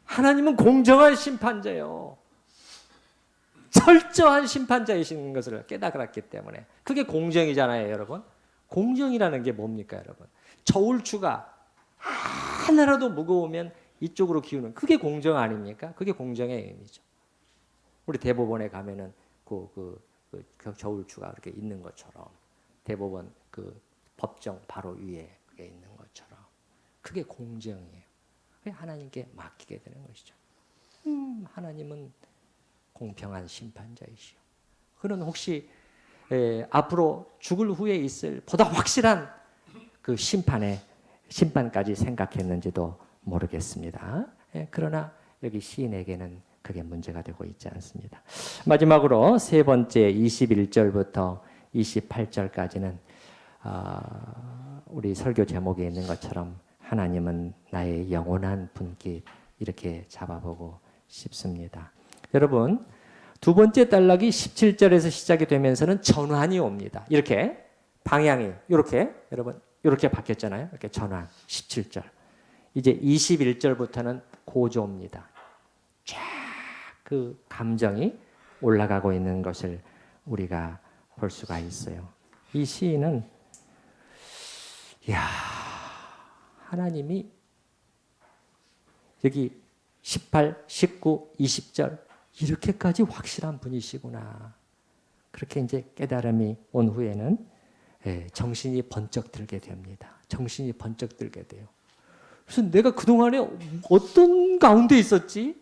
하나님은 공정한 심판자예요. 철저한 심판자이신 것을 깨달았기 때문에. 그게 공정이잖아요, 여러분. 공정이라는 게 뭡니까, 여러분? 저울추가 하나라도 무거우면 이쪽으로 기우는, 그게 공정 아닙니까? 그게 공정의 의미죠. 우리 대법원에 가면은 그 저울추가 이렇게 있는 것처럼, 대법원 그 법정 바로 위에 그게 있는 것처럼, 그게 공정이에요. 그게 하나님께 맡기게 되는 것이죠. 하나님은 공평한 심판자이시오. 그는 혹시 앞으로 죽을 후에 있을 보다 확실한 그 심판까지 생각했는지도 모르겠습니다. 그러나 여기 시인에게는 그게 문제가 되고 있지 않습니다. 마지막으로 세 번째 21절부터 28절까지는 우리 설교 제목에 있는 것처럼 하나님은 나의 영원한 분깃, 이렇게 잡아보고 싶습니다. 여러분, 두 번째 단락이 17절에서 시작이 되면서는 전환이 옵니다. 이렇게 방향이 이렇게 여러분 이렇게 바뀌었잖아요. 이렇게 전환 17절. 이제 21절부터는 고조입니다. 쫙 그 감정이 올라가고 있는 것을 우리가 볼 수가 있어요. 이 시인은 하나님이 여기 18, 19, 20절 이렇게까지 확실한 분이시구나. 그렇게 이제 깨달음이 온 후에는 정신이 번쩍 들게 됩니다. 정신이 번쩍 들게 돼요. 그래서 내가 그동안에 어떤 가운데 있었지?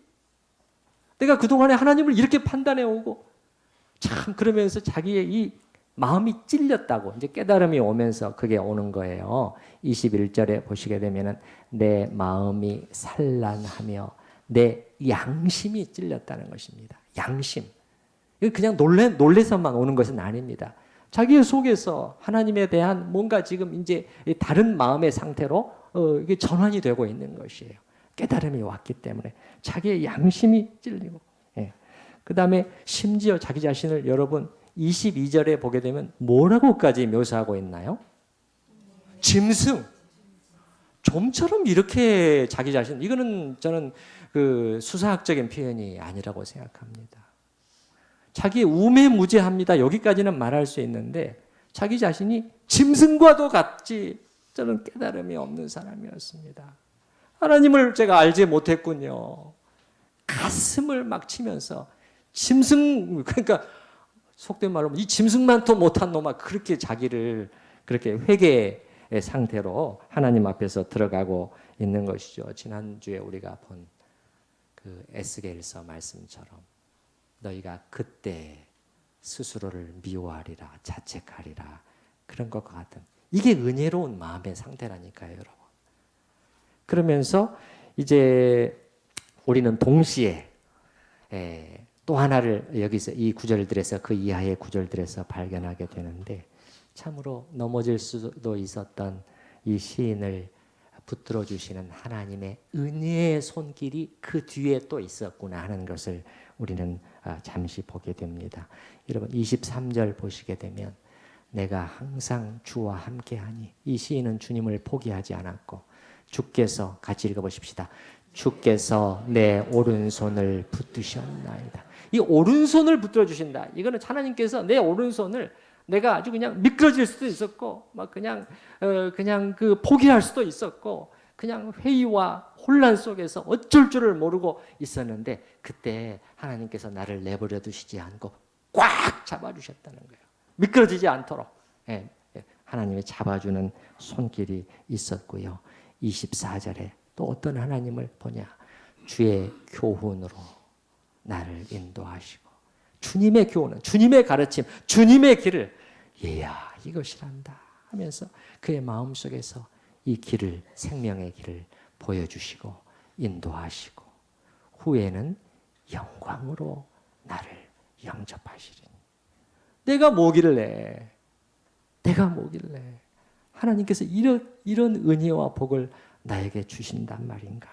내가 그동안에 하나님을 이렇게 판단해 오고 참 그러면서 자기의 이 마음이 찔렸다고 이제 깨달음이 오면서 그게 오는 거예요. 21절에 보시게 되면은 내 마음이 산란하며 내 양심이 찔렸다는 것입니다. 양심. 이거 그냥 놀래서만 오는 것은 아닙니다. 자기의 속에서 하나님에 대한 뭔가 지금 이제 다른 마음의 상태로 이게 전환이 되고 있는 것이에요. 깨달음이 왔기 때문에 자기의 양심이 찔리고. 그 다음에 심지어 자기 자신을 여러분 22절에 보게 되면 뭐라고까지 묘사하고 있나요? 짐승. 좀처럼 이렇게 자기 자신, 이거는 저는 그 수사학적인 표현이 아니라고 생각합니다. 자기 우매무제합니다. 여기까지는 말할 수 있는데 자기 자신이 짐승과도 같지 저는 깨달음이 없는 사람이었습니다. 하나님을 제가 알지 못했군요. 가슴을 막 치면서 짐승, 그러니까 속된 말로 이 짐승만도 못한 놈아 그렇게 자기를 그렇게 회개의 상태로 하나님 앞에서 들어가고 있는 것이죠. 지난주에 우리가 본 그 에스겔서 말씀처럼 너희가 그때 스스로를 미워하리라 자책하리라 그런 것과 같은 이게 은혜로운 마음의 상태라니까요, 여러분. 그러면서 이제 우리는 동시에 또 하나를 여기서 이 구절들에서 그 이하의 구절들에서 발견하게 되는데 참으로 넘어질 수도 있었던 이 시인을 붙들어 주시는 하나님의 은혜의 손길이 그 뒤에 또 있었구나 하는 것을 우리는 잠시 보게 됩니다. 여러분 23절 보시게 되면 내가 항상 주와 함께하니 이 시인은 주님을 포기하지 않았고 주께서 같이 읽어보십시다. 주께서 내 오른손을 붙드셨나이다. 이 오른손을 붙들어 주신다. 이거는 하나님께서 내 오른손을 내가 아주 그냥 미끄러질 수도 있었고, 막 그냥 그 포기할 수도 있었고, 그냥 회의와 혼란 속에서 어쩔 줄을 모르고 있었는데 그때 하나님께서 나를 내버려 두시지 않고 꽉 잡아주셨다는 거예요. 미끄러지지 않도록 하나님이 잡아주는 손길이 있었고요. 24절에 또 어떤 하나님을 보냐? 주의 교훈으로 나를 인도하시고 주님의 교훈은 주님의 가르침, 주님의 길을 이야 이것이란다 하면서 그의 마음속에서 이 길을 생명의 길을 보여주시고 인도하시고 후에는 영광으로 나를 영접하시리니 내가 뭐길래 하나님께서 이런 은혜와 복을 나에게 주신단 말인가.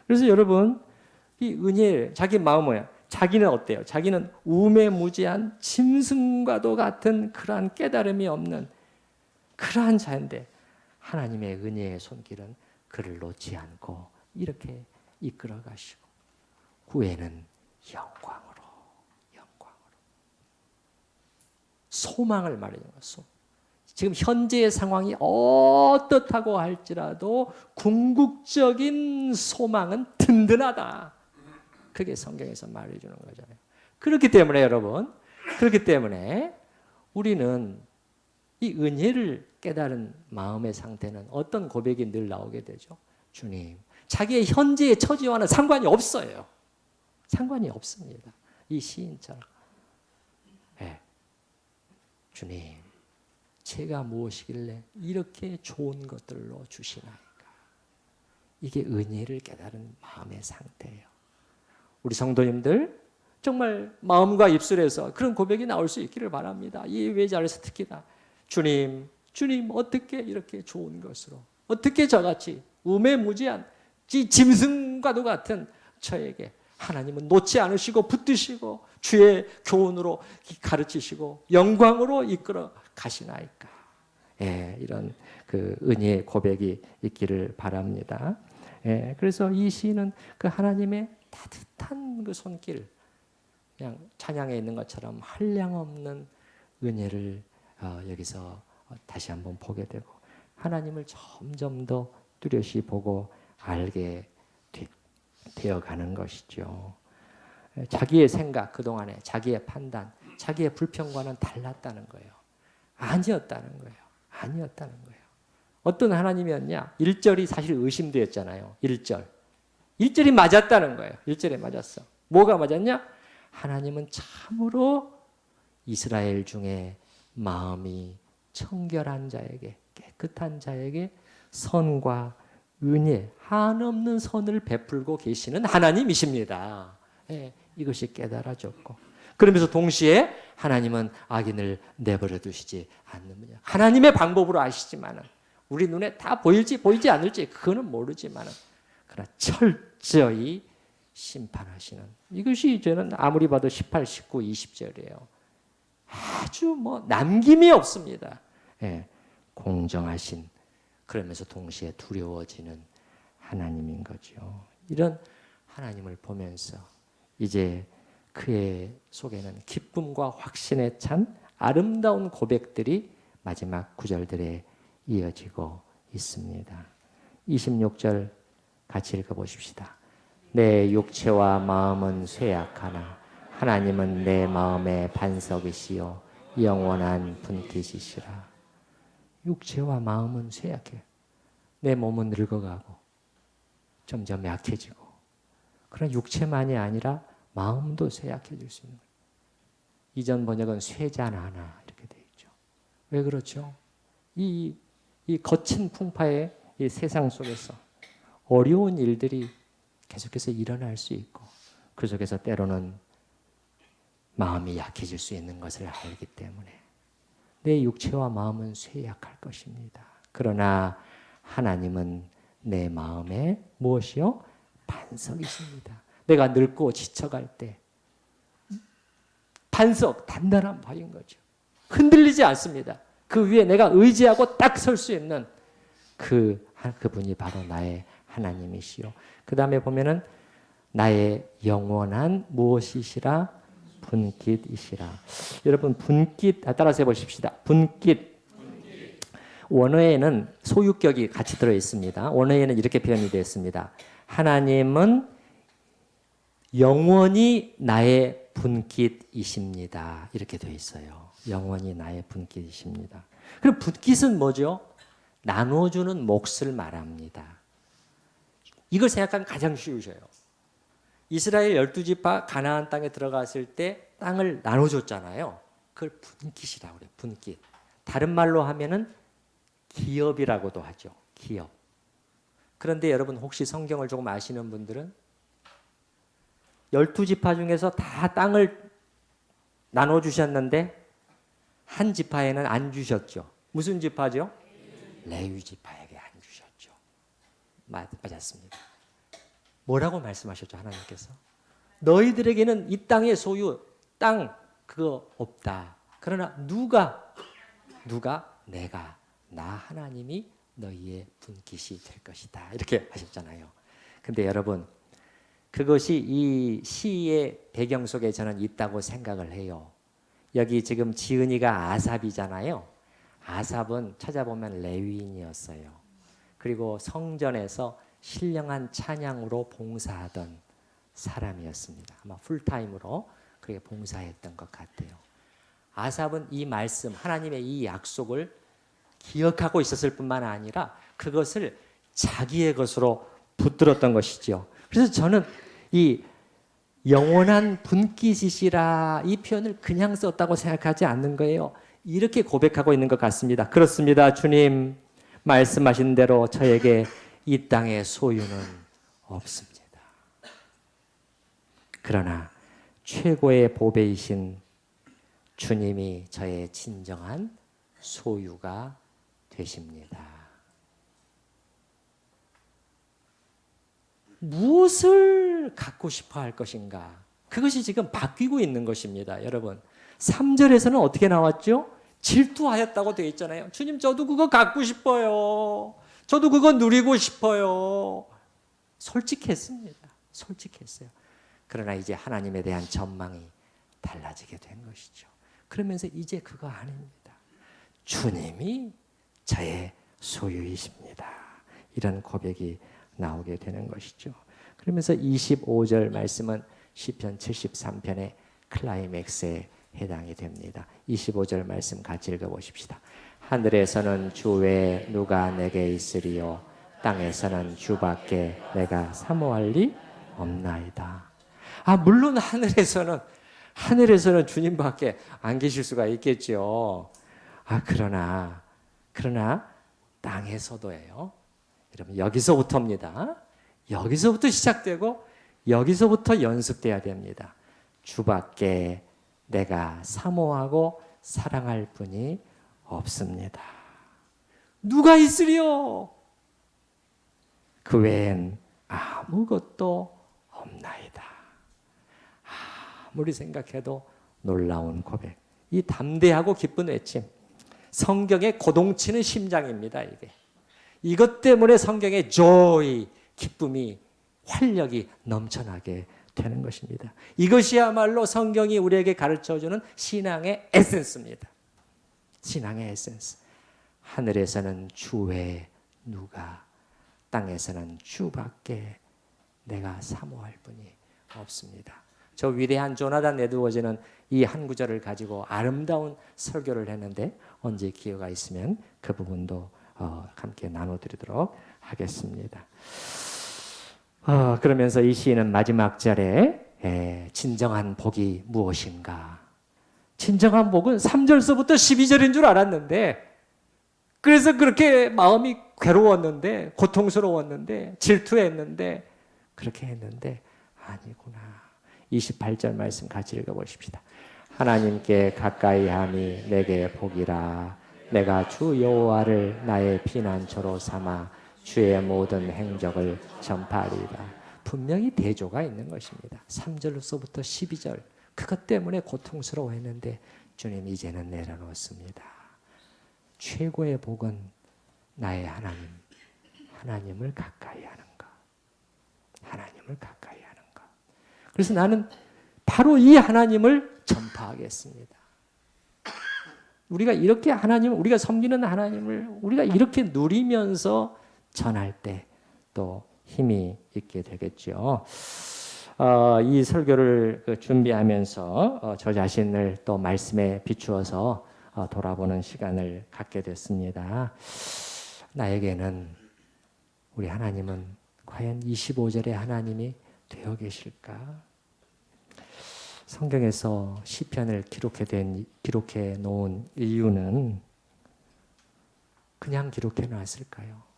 그래서 여러분 이 은혜 자기 마음은 자기는 어때요? 자기는 우매무지한 짐승과도 같은 그러한 깨달음이 없는 그러한 자인데 하나님의 은혜의 손길은 그를 놓지 않고 이렇게 이끌어 가시고 후에는 영광으로 소망을 말해주는 거예요. 지금 현재의 상황이 어떻다고 할지라도 궁극적인 소망은 든든하다. 그게 성경에서 말해주는 거잖아요. 그렇기 때문에 여러분, 그렇기 때문에 우리는 이 은혜를 깨달은 마음의 상태는 어떤 고백이 늘 나오게 되죠. 주님, 자기의 현재의 처지와는 상관이 없어요. 상관이 없습니다. 이 시인처럼. 주님, 제가 무엇이길래 이렇게 좋은 것들로 주시나이까. 이게 은혜를 깨달은 마음의 상태예요. 우리 성도님들 정말 마음과 입술에서 그런 고백이 나올 수 있기를 바랍니다. 이 예배 자리에서 특히나 주님 어떻게 이렇게 좋은 것으로 어떻게 저같이 우매무지한 짐승과도 같은 저에게 하나님은 놓지 않으시고 붙드시고 주의 교훈으로 가르치시고 영광으로 이끌어 가시나이까. 예, 이런 그 은혜의 고백이 있기를 바랍니다. 예, 그래서 이 시인은 그 하나님의 따뜻한 그 손길, 그냥 찬양에 있는 것처럼 한량없는 은혜를 여기서 다시 한번 보게 되고 하나님을 점점 더 뚜렷이 보고 알게 되어가는 것이죠. 자기의 생각, 그동안에 자기의 판단, 자기의 불평과는 달랐다는 거예요. 아니었다는 거예요. 아니었다는 거예요. 어떤 하나님이었냐? 1절이 사실 의심되었잖아요. 1절. 1절이 맞았다는 거예요. 1절에 맞았어. 뭐가 맞았냐? 하나님은 참으로 이스라엘 중에 마음이 청결한 자에게, 깨끗한 자에게 선과 은혜, 한없는 선을 베풀고 계시는 하나님이십니다. 예, 이것이 깨달아졌고, 그러면서 동시에 하나님은 악인을 내버려 두시지 않는 분이야. 하나님의 방법으로 아시지만은 우리 눈에 다 보일지 보이지 않을지 그거는 모르지만은 그러나 철저히 심판하시는, 이것이 저는 아무리 봐도 18, 19, 20절이에요. 아주 뭐 남김이 없습니다. 예, 공정하신, 그러면서 동시에 두려워지는 하나님인 거죠. 이런 하나님을 보면서 이제 그의 속에는 기쁨과 확신에 찬 아름다운 고백들이 마지막 구절들에 이어지고 있습니다. 26절 같이 읽어보십시다. 내 육체와 마음은 쇠약하나 하나님은 내 마음의 반석이시요 영원한 분깃이시라. 육체와 마음은 쇠약해. 내 몸은 늙어가고 점점 약해지고, 그러나 육체만이 아니라 마음도 쇠약해질 수 있는 거예요. 이전 번역은 쇠잔하나 이렇게 되어 있죠. 왜 그렇죠? 이 거친 풍파의 이 세상 속에서 어려운 일들이 계속해서 일어날 수 있고, 그 속에서 때로는 마음이 약해질 수 있는 것을 알기 때문에 내 육체와 마음은 쇠약할 것입니다. 그러나 하나님은 내 마음에 무엇이요? 반석이십니다. 내가 늙고 지쳐갈 때 반석, 단단한 바인 거죠. 흔들리지 않습니다. 그 위에 내가 의지하고 딱 설 수 있는 그분이 바로 나의 하나님이시요. 그 다음에 보면은 나의 영원한 무엇이시라? 분깃이시라. 여러분 분깃 따라서 해보십시다. 분깃. 원어에는 소유격이 같이 들어 있습니다. 원어에는 이렇게 표현이 되어 있습니다. 하나님은 영원히 나의 분깃이십니다. 이렇게 되어 있어요. 영원히 나의 분깃이십니다. 그럼 분깃은 뭐죠? 나눠주는 몫을 말합니다. 이걸 생각하면 가장 쉬우셔요. 이스라엘 12지파 가나안 땅에 들어갔을 때 땅을 나눠줬잖아요. 그걸 분깃이라고 그래요. 분깃. 다른 말로 하면은 기업이라고도 하죠. 기업. 그런데 여러분 혹시 성경을 조금 아시는 분들은 12지파 중에서 다 땅을 나눠주셨는데 한 지파에는 안 주셨죠. 무슨 지파죠? 레위 지파에게 안 주셨죠. 맞았습니다. 뭐라고 말씀하셨죠? 하나님께서 너희들에게는 이 땅의 소유, 땅 그거 없다. 그러나 누가 내가 나 하나님이 너희의 분깃이 될 것이다. 이렇게 하셨잖아요. 근데 여러분 그것이 이 시의 배경 속에 저는 있다고 생각을 해요. 여기 지금 지은이가 아삽이잖아요. 아삽은 찾아보면 레위인이었어요. 그리고 성전에서 신령한 찬양으로 봉사하던 사람이었습니다. 아마 풀타임으로 그렇게 봉사했던 것 같아요. 아삽은 이 말씀, 하나님의 이 약속을 기억하고 있었을 뿐만 아니라 그것을 자기의 것으로 붙들었던 것이죠. 그래서 저는 이 영원한 분깃이시라 이 표현을 그냥 썼다고 생각하지 않는 거예요. 이렇게 고백하고 있는 것 같습니다. 그렇습니다. 주님 말씀하신 대로 저에게 이 땅의 소유는 없습니다. 그러나 최고의 보배이신 주님이 저의 진정한 소유가 되십니다. 무엇을 갖고 싶어 할 것인가? 그것이 지금 바뀌고 있는 것입니다. 여러분 3절에서는 어떻게 나왔죠? 질투하였다고 되어 있잖아요. 주님 저도 그거 갖고 싶어요. 저도 그거 누리고 싶어요. 솔직했습니다. 솔직했어요. 그러나 이제 하나님에 대한 전망이 달라지게 된 것이죠. 그러면서 이제 그거 아닙니다. 주님이 저의 소유이십니다. 이런 고백이 나오게 되는 것이죠. 그러면서 25절 말씀은 시편 73편의 클라이맥스에 해당이 됩니다. 25절 말씀 같이 읽어보십시다. 하늘에서는 주 외에 누가 내게 있으리요 땅에서는 주밖에 내가 사모할 리 없나이다. 물론 하늘에서는 주님밖에 안 계실 수가 있겠죠. 그러나 땅에서도예요. 여러분 여기서부터입니다. 여기서부터 시작되고 여기서부터 연습돼야 됩니다. 주밖에 내가 사모하고 사랑할 분이 없습니다. 누가 있으리요? 그 외엔 아무것도 없나이다. 아무리 생각해도 놀라운 고백. 이 담대하고 기쁜 외침. 성경의 고동치는 심장입니다. 이것 때문에 성경의 joy, 기쁨이, 활력이 넘쳐나게 되는 것입니다. 이것이야말로 성경이 우리에게 가르쳐주는 신앙의 에센스입니다. 신앙의 에센스. 하늘에서는 주 외에 누가, 땅에서는 주밖에 내가 사모할 분이 없습니다. 저 위대한 조나단 에드워즈는 이 한 구절을 가지고 아름다운 설교를 했는데 언제 기회가 있으면 그 부분도 함께 나눠드리도록 하겠습니다. 그러면서 이 시인은 마지막 절에 진정한 복이 무엇인가? 진정한 복은 3절서부터 12절인 줄 알았는데 그래서 그렇게 마음이 괴로웠는데 고통스러웠는데 질투했는데 그렇게 했는데 아니구나. 28절 말씀 같이 읽어보십시다. 하나님께 가까이 함이 내게 복이라. 내가 주 여호와를 나의 피난처로 삼아 주의 모든 행적을 전파하리라. 분명히 대조가 있는 것입니다. 3절로서부터 12절 그것 때문에 고통스러워했는데 주님 이제는 내려놓습니다. 최고의 복은 나의 하나님을 가까이 하는 것. 하나님을 가까이 하는 것. 그래서 나는 바로 이 하나님을 전파하겠습니다. 우리가 이렇게 우리가 섬기는 하나님을 우리가 이렇게 누리면서 전할 때 또 힘이 있게 되겠죠. 이 설교를 준비하면서 저 자신을 또 말씀에 비추어서 돌아보는 시간을 갖게 됐습니다. 나에게는 우리 하나님은 과연 25절의 하나님이 되어 계실까? 성경에서 시편을 기록해 놓은 이유는 그냥 기록해 놨을까요?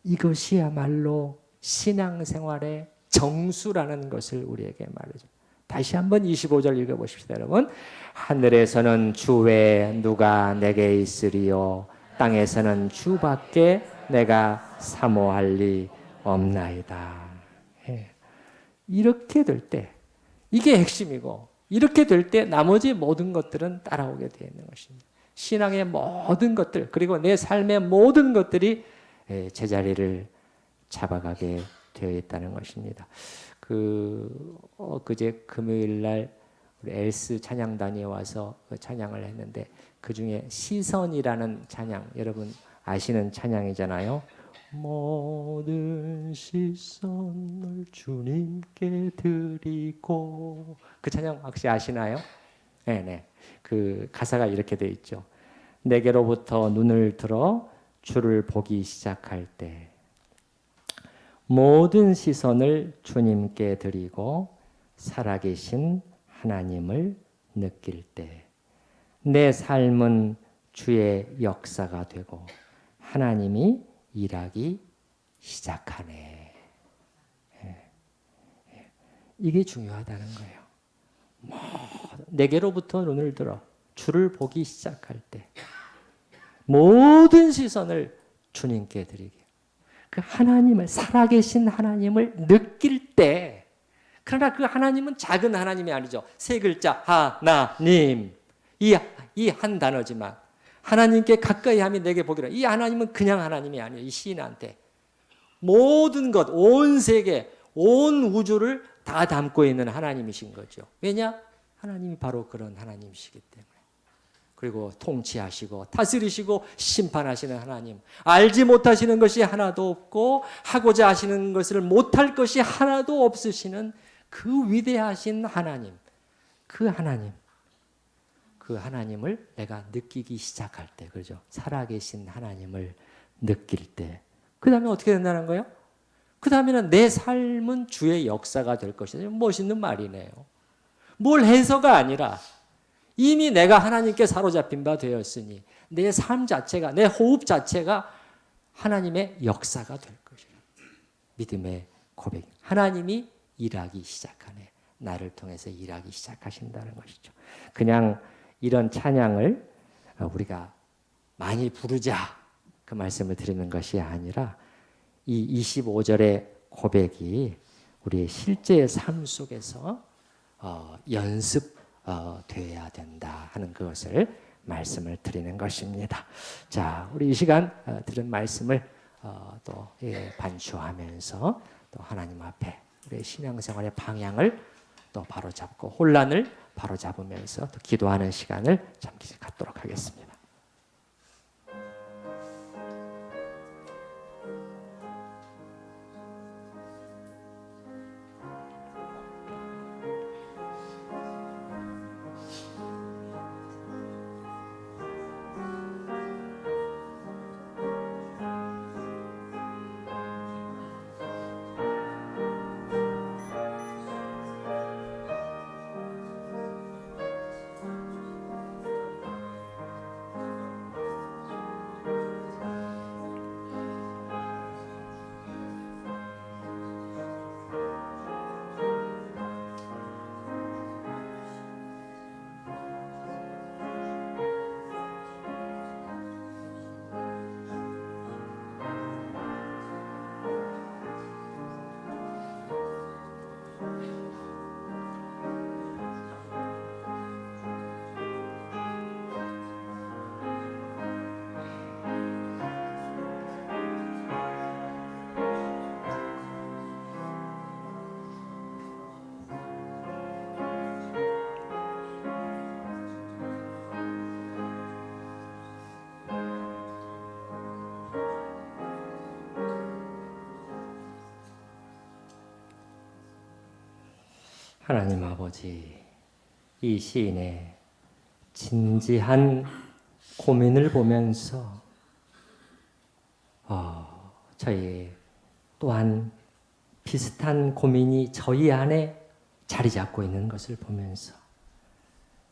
이것이야말로 신앙생활의 정수라는 것을 우리에게 말해줘. 다시 한번 25절 읽어보십시다, 여러분. 하늘에서는 주 외에 누가 내게 있으리요 땅에서는 주밖에 내가 사모할 리 없나이다. 이렇게 될 때 이게 핵심이고 이렇게 될 때 나머지 모든 것들은 따라오게 되어 있는 것입니다. 신앙의 모든 것들 그리고 내 삶의 모든 것들이 제자리를 잡아가게 되어 있다는 것입니다. 그제 금요일 날 우리 엘스 찬양단이 와서 찬양을 했는데 그 중에 시선이라는 찬양 여러분 아시는 찬양이잖아요. 모든 시선을 주님께 드리고 그 찬양 혹시 아시나요? 네. 그 가사가 이렇게 돼 있죠. 내게로부터 눈을 들어 주를 보기 시작할 때 모든 시선을 주님께 드리고 살아계신 하나님을 느낄 때 내 삶은 주의 역사가 되고 하나님이 일하기 시작하네. 이게 중요하다는 거예요. 내게로부터 눈을 들어 주를 보기 시작할 때 모든 시선을 주님께 드리게. 그 하나님을 살아계신 하나님을 느낄 때 그러나 그 하나님은 작은 하나님이 아니죠. 세 글자 하나님. 이 한 단어지만 하나님께 가까이 하며 내게 보기로. 이 하나님은 그냥 하나님이 아니에요. 이 시인한테 모든 것, 온 세계, 온 우주를 다 담고 있는 하나님이신 거죠. 왜냐? 하나님이 바로 그런 하나님이시기 때문에. 그리고 통치하시고 다스리시고 심판하시는 하나님. 알지 못하시는 것이 하나도 없고 하고자 하시는 것을 못할 것이 하나도 없으시는 그 위대하신 하나님. 그 하나님을 내가 느끼기 시작할 때, 그렇죠? 살아계신 하나님을 느낄 때, 그 다음에 어떻게 된다는 거예요? 그 다음에는 내 삶은 주의 역사가 될 것이다. 멋있는 말이네요. 뭘 해서가 아니라 이미 내가 하나님께 사로잡힌 바 되었으니 내 삶 자체가, 내 호흡 자체가 하나님의 역사가 될 것이다. 믿음의 고백. 하나님이 일하기 시작하네. 나를 통해서 일하기 시작하신다는 것이죠. 그냥 이런 찬양을 우리가 많이 부르자 그 말씀을 드리는 것이 아니라 이 25절의 고백이 우리의 실제의 삶 속에서 연습되어야 된다 하는 그것을 말씀을 드리는 것입니다. 자, 우리 이 시간 들은 말씀을 또 반추하면서 또 하나님 앞에 우리의 신앙생활의 방향을 또 바로잡고 혼란을 바로잡으면서 또 기도하는 시간을 잠시 갖도록 하겠습니다. 하나님 아버지, 이 시인의 진지한 고민을 보면서 저희 또한 비슷한 고민이 저희 안에 자리 잡고 있는 것을 보면서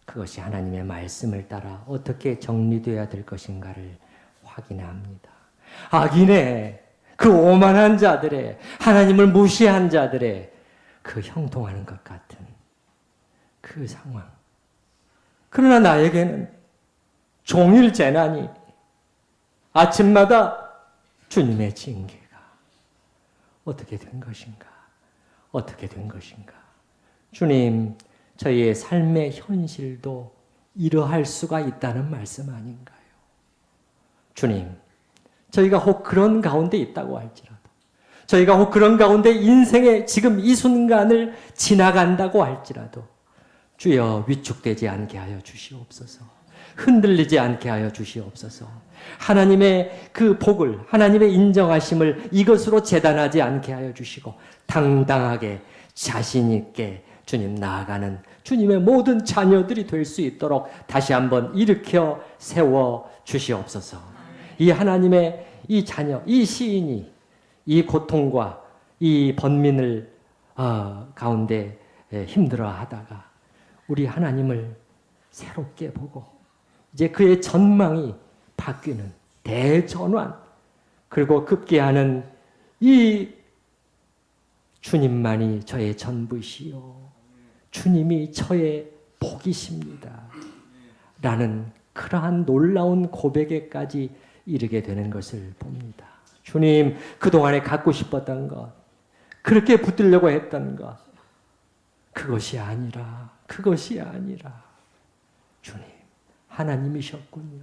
그것이 하나님의 말씀을 따라 어떻게 정리되어야 될 것인가를 확인합니다. 악인의 그 오만한 자들의, 하나님을 무시한 자들의 그 형통하는 것 같은 그 상황. 그러나 나에게는 종일 재난이, 아침마다 주님의 징계가 어떻게 된 것인가? 어떻게 된 것인가? 주님, 저희의 삶의 현실도 이러할 수가 있다는 말씀 아닌가요? 주님, 저희가 혹 그런 가운데 있다고 할지라도, 저희가 혹 그런 가운데 인생의 지금 이 순간을 지나간다고 할지라도 주여 위축되지 않게 하여 주시옵소서. 흔들리지 않게 하여 주시옵소서. 하나님의 그 복을, 하나님의 인정하심을 이것으로 재단하지 않게 하여 주시고 당당하게 자신 있게 주님 나아가는 주님의 모든 자녀들이 될 수 있도록 다시 한번 일으켜 세워 주시옵소서. 이 하나님의 이 자녀, 이 시인이 이 고통과 이 번민을 가운데 힘들어하다가 우리 하나님을 새롭게 보고 이제 그의 전망이 바뀌는 대전환, 그리고 급기야는 이 주님만이 저의 전부시요 주님이 저의 복이십니다 라는 그러한 놀라운 고백에까지 이르게 되는 것을 봅니다. 주님, 그동안에 갖고 싶었던 것, 그렇게 붙들려고 했던 것, 그것이 아니라 주님 하나님이셨군요.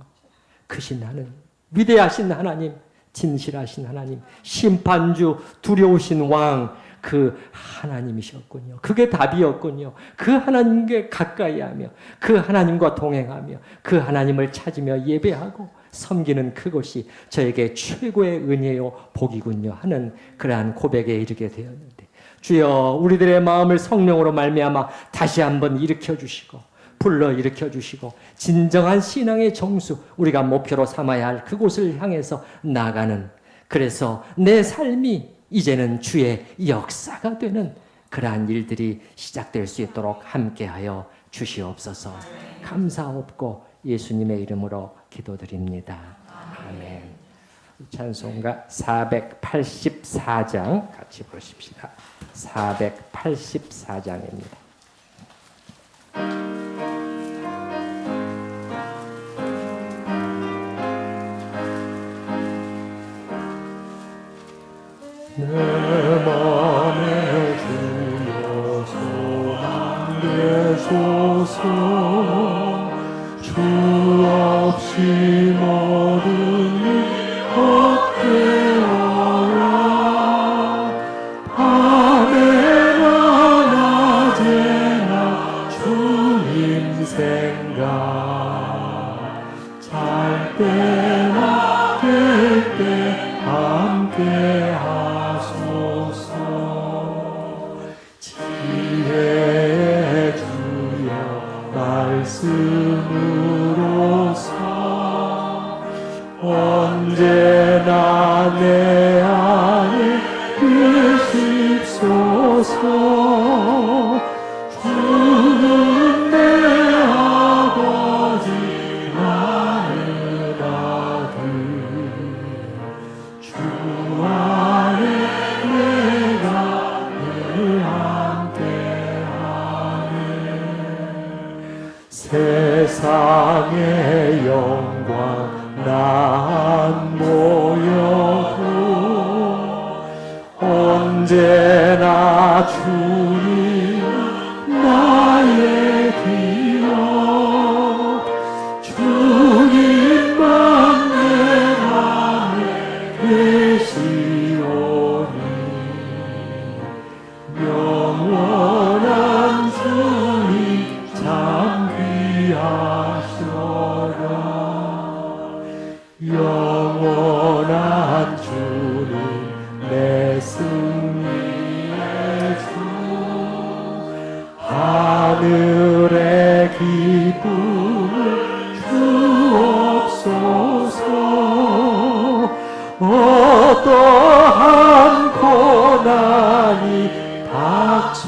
크신 하나님, 위대하신 하나님, 진실하신 하나님, 심판주, 두려우신 왕, 그 하나님이셨군요. 그게 답이었군요. 그 하나님께 가까이 하며 그 하나님과 동행하며 그 하나님을 찾으며 예배하고 섬기는 그것이 저에게 최고의 은혜요 복이군요 하는 그러한 고백에 이르게 되었는데, 주여 우리들의 마음을 성령으로 말미암아 다시 한번 일으켜 주시고 불러 일으켜 주시고 진정한 신앙의 정수, 우리가 목표로 삼아야 할 그곳을 향해서 나가는, 그래서 내 삶이 이제는 주의 역사가 되는 그러한 일들이 시작될 수 있도록 함께하여 주시옵소서. 감사옵고 예수님의 이름으로 기도드립니다. 아멘. 찬송가 484장 같이 보십시다. 484장입니다. 내 맘에 주여 소망되소서. 주 없이 모든 일 헛되어라. 밤에나 낮에나 주님 생각, 잘 때나 깰 때 함께 하소서. 지혜의 주여 말씀으로서 언제나 내 안에 계십소서. 주는 내 아버지 나는 아들, 주 안에 내가 늘 함께하네. 세상의 영광 난 모여도 언제나 주님 나의 기억, 주님만 내 맘에 계시오니 영원한 주님 참 귀하셔라. 영원한 주님 내 승리의 주, 하늘의 기쁨을 주옵소서. 어떠한 고난이 닥쳐